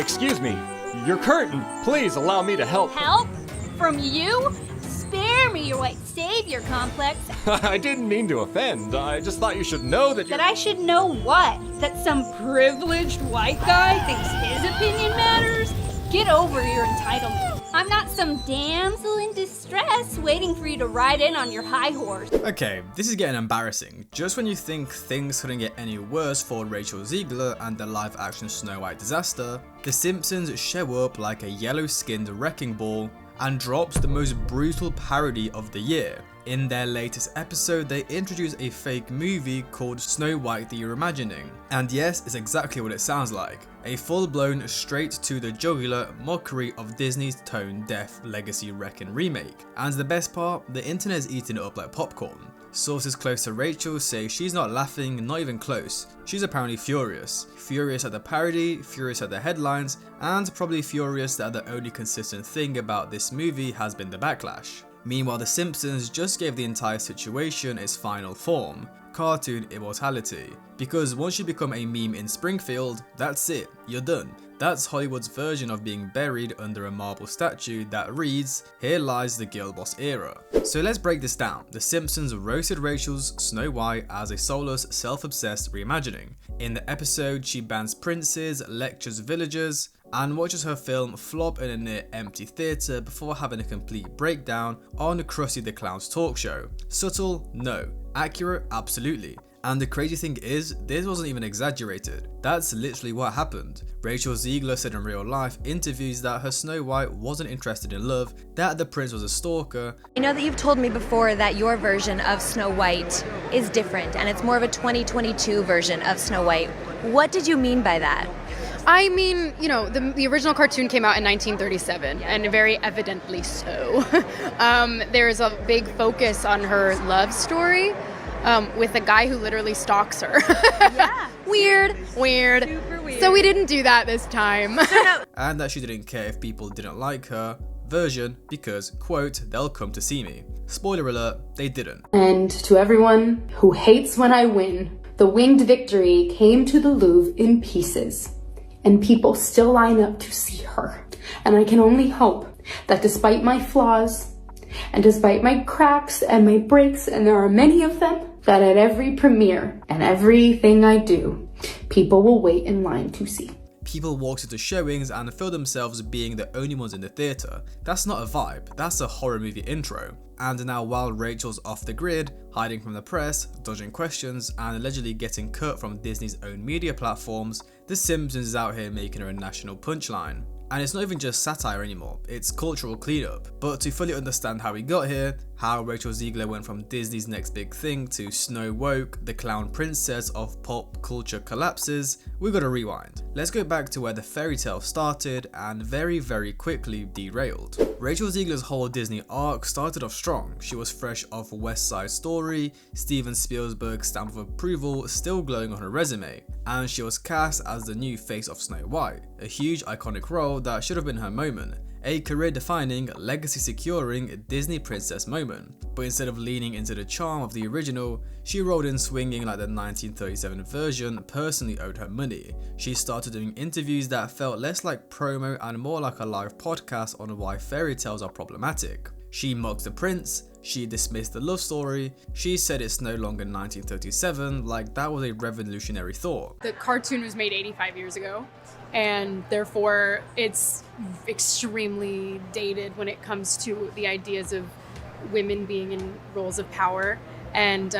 Excuse me, your curtain. Please allow me to help. Help? From you? Spare me your white savior complex. I didn't mean to offend. I just thought you should know that That I should know what? That some privileged white guy thinks his opinion matters? Get over your entitlement. I'm not some damsel in distress waiting for you to ride in on your high horse. Okay, this is getting embarrassing. Just when you think things couldn't get any worse for Rachel Zegler and the live-action Snow White disaster, the Simpsons show up like a yellow-skinned wrecking ball and drops the most brutal parody of the year. In their latest episode, they introduce a fake movie called Snow White the Reimagining. And yes, it's exactly what it sounds like. A full-blown, straight-to-the-jugular mockery of Disney's tone-deaf legacy wrecking remake. And the best part, the internet's eating it up like popcorn. Sources close to Rachel say she's not laughing, not even close. She's apparently furious. Furious at the parody, furious at the headlines, and probably furious that the only consistent thing about this movie has been the backlash. Meanwhile, The Simpsons just gave the entire situation its final form, cartoon immortality. Because once you become a meme in Springfield, that's it, you're done. That's Hollywood's version of being buried under a marble statue that reads, "Here lies the girl boss era." So let's break this down. The Simpsons roasted Rachel's Snow White as a soulless, self-obsessed reimagining. In the episode, she bans princes, lectures villagers, and watches her film flop in a near-empty theatre before having a complete breakdown on Krusty the Clown's talk show. Subtle? No. Accurate? Absolutely. And the crazy thing is, this wasn't even exaggerated. That's literally what happened. Rachel Zegler said in real life interviews that her Snow White wasn't interested in love, that the prince was a stalker. I know that you've told me before that your version of Snow White is different and it's more of a 2022 version of Snow White. What did you mean by that? I mean, you know, the original cartoon came out in 1937, and very evidently so. There is a big focus on her love story with a guy who literally stalks her. Yeah. Weird. Super weird. So we didn't do that this time. And that she didn't care if people didn't like her version because, quote, "they'll come to see me." Spoiler alert, they didn't. And to everyone who hates when I win, the winged victory came to the Louvre in pieces. And people still line up to see her. And I can only hope that despite my flaws, and despite my cracks and my breaks, and there are many of them, that at every premiere and everything I do, people will wait in line to see. People walked into showings and feel themselves being the only ones in the theatre. That's not a vibe, that's a horror movie intro. And now while Rachel's off the grid, hiding from the press, dodging questions, and allegedly getting cut from Disney's own media platforms, The Simpsons is out here making her a national punchline. And it's not even just satire anymore, it's cultural cleanup. But to fully understand how we got here, how Rachel Zegler went from Disney's next big thing to Snowwoke, the clown princess of pop culture collapses, we gotta rewind. Let's go back to where the fairy tale started and very quickly derailed. Rachel Zegler's whole Disney arc started off strong. She was fresh off West Side Story, Steven Spielberg's stamp of approval still glowing on her resume, and she was cast as the new face of Snow White, a huge iconic role that should have been her moment. A career-defining, legacy-securing Disney princess moment. But instead of leaning into the charm of the original, she rolled in swinging like the 1937 version personally owed her money. She started doing interviews that felt less like promo and more like a live podcast on why fairy tales are problematic. She mocked the prince, she dismissed the love story, she said it's no longer 1937 like that was a revolutionary thought. The cartoon was made 85 years ago, and therefore it's extremely dated when it comes to the ideas of women being in roles of power and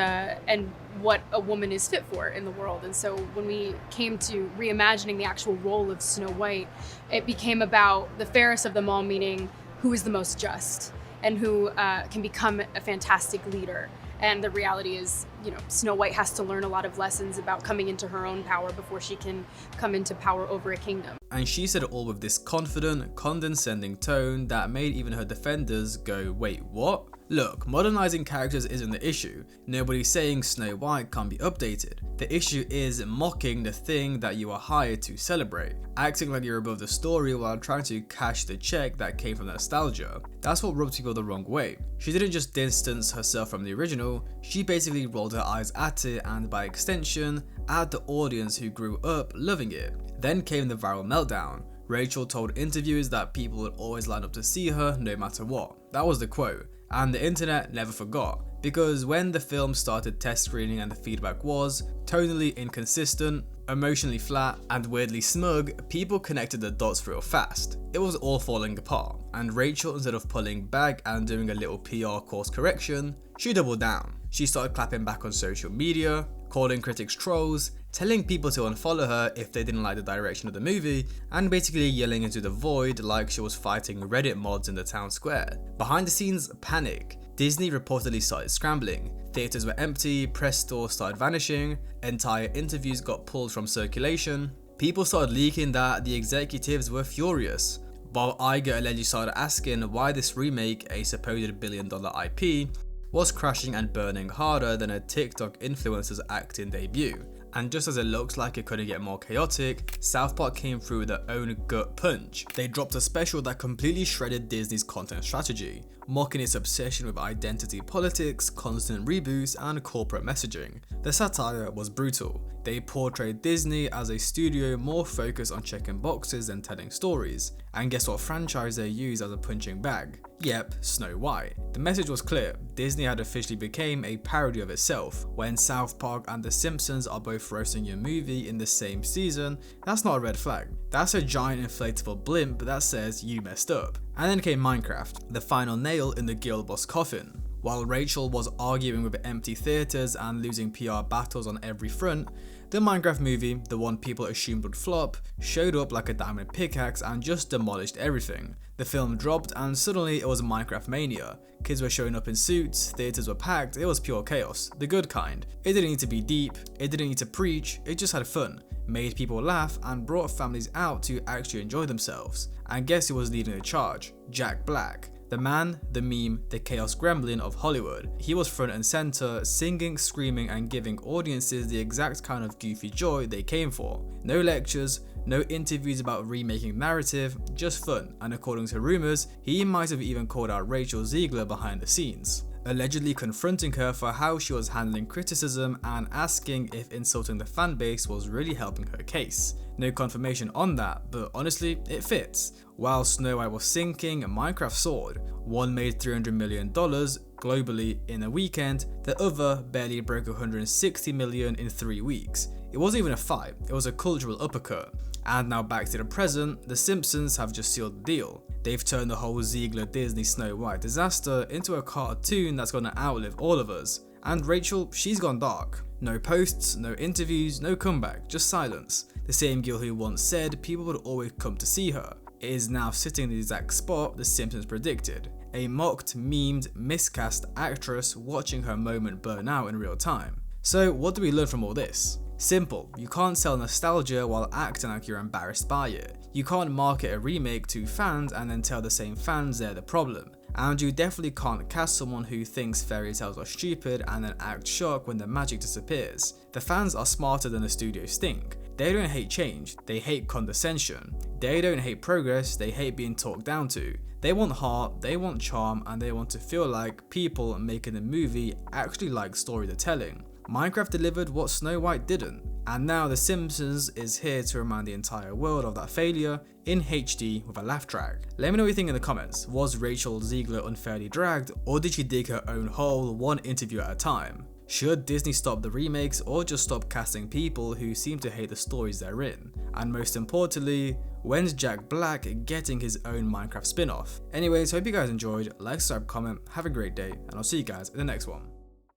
what a woman is fit for in the world. And so when we came to reimagining the actual role of Snow White, it became about the fairest of them all, meaning who is the most just and who can become a fantastic leader. And the reality is, you know, Snow White has to learn a lot of lessons about coming into her own power before she can come into power over a kingdom. And she said it all with this confident, condescending tone that made even her defenders go, wait, what? Look, modernizing characters isn't the issue. Nobody's saying Snow White can't be updated. The issue is mocking the thing that you are hired to celebrate. Acting like you're above the story while trying to cash the check that came from nostalgia. That's what rubs people the wrong way. She didn't just distance herself from the original, she basically rolled her eyes at it and by extension, at the audience who grew up loving it. Then came the viral meltdown. Rachel told interviewers that people would always line up to see her no matter what. That was the quote. And the internet never forgot, because when the film started test screening and the feedback was tonally inconsistent, emotionally flat, and weirdly smug, people connected the dots real fast. It was all falling apart, and Rachel, instead of pulling back and doing a little PR course correction, she doubled down. She started clapping back on social media, calling critics trolls, telling people to unfollow her if they didn't like the direction of the movie, and basically yelling into the void like she was fighting Reddit mods in the town square. Behind the scenes, panic. Disney reportedly started scrambling. Theatres were empty, press stores started vanishing, entire interviews got pulled from circulation. People started leaking that the executives were furious, while Iger allegedly started asking why this remake, a supposed billion-dollar IP, was crashing and burning harder than a TikTok influencer's acting debut. And just as it looks like it couldn't get more chaotic, South Park came through with their own gut punch. They dropped a special that completely shredded Disney's content strategy, mocking its obsession with identity politics, constant reboots, and corporate messaging. The satire was brutal. They portrayed Disney as a studio more focused on checking boxes than telling stories. And guess what franchise they used as a punching bag? Yep, Snow White. The message was clear. Disney had officially become a parody of itself. When South Park and The Simpsons are both roasting your movie in the same season, that's not a red flag. That's a giant inflatable blimp that says you messed up. And then came Minecraft, the final nail in the girl boss coffin. While Rachel was arguing with empty theatres and losing PR battles on every front, the Minecraft movie, the one people assumed would flop, showed up like a diamond pickaxe and just demolished everything. The film dropped and suddenly it was Minecraft mania. Kids were showing up in suits, theatres were packed, it was pure chaos, the good kind. It didn't need to be deep, it didn't need to preach, it just had fun, made people laugh and brought families out to actually enjoy themselves. And guess who was leading the charge? Jack Black. The man, the meme, the chaos gremlin of Hollywood. He was front and center, singing, screaming, and giving audiences the exact kind of goofy joy they came for. No lectures, no interviews about remaking narrative, just fun, and according to rumors, he might have even called out Rachel Zegler behind the scenes, allegedly confronting her for how she was handling criticism and asking if insulting the fan base was really helping her case. No confirmation on that, but honestly, it fits. While Snow White was sinking, Minecraft soared. One made $300 million globally in a weekend, the other barely broke $160 million in 3 weeks. It wasn't even a fight, it was a cultural uppercut. And now back to the present, The Simpsons have just sealed the deal. They've turned the whole Zegler Disney Snow White disaster into a cartoon that's gonna outlive all of us. And Rachel, she's gone dark. No posts, no interviews, no comeback, just silence. The same girl who once said people would always come to see her is now sitting in the exact spot The Simpsons predicted. A mocked, memed, miscast actress watching her moment burn out in real time. So what do we learn from all this? Simple, you can't sell nostalgia while acting like you're embarrassed by it. You can't market a remake to fans and then tell the same fans they're the problem. And you definitely can't cast someone who thinks fairy tales are stupid and then act shocked when the magic disappears. The fans are smarter than the studios think. They don't hate change, they hate condescension. They don't hate progress, they hate being talked down to. They want heart, they want charm, and they want to feel like people making the movie actually like story they're telling. Minecraft delivered what Snow White didn't, and now The Simpsons is here to remind the entire world of that failure in HD with a laugh track. Let me know what you think in the comments. Was Rachel Zegler unfairly dragged, or did she dig her own hole one interview at a time? Should Disney stop the remakes or just stop casting people who seem to hate the stories they're in? And most importantly, when's Jack Black getting his own Minecraft spin-off? Anyways, hope you guys enjoyed, like, subscribe, comment, have a great day, and I'll see you guys in the next one.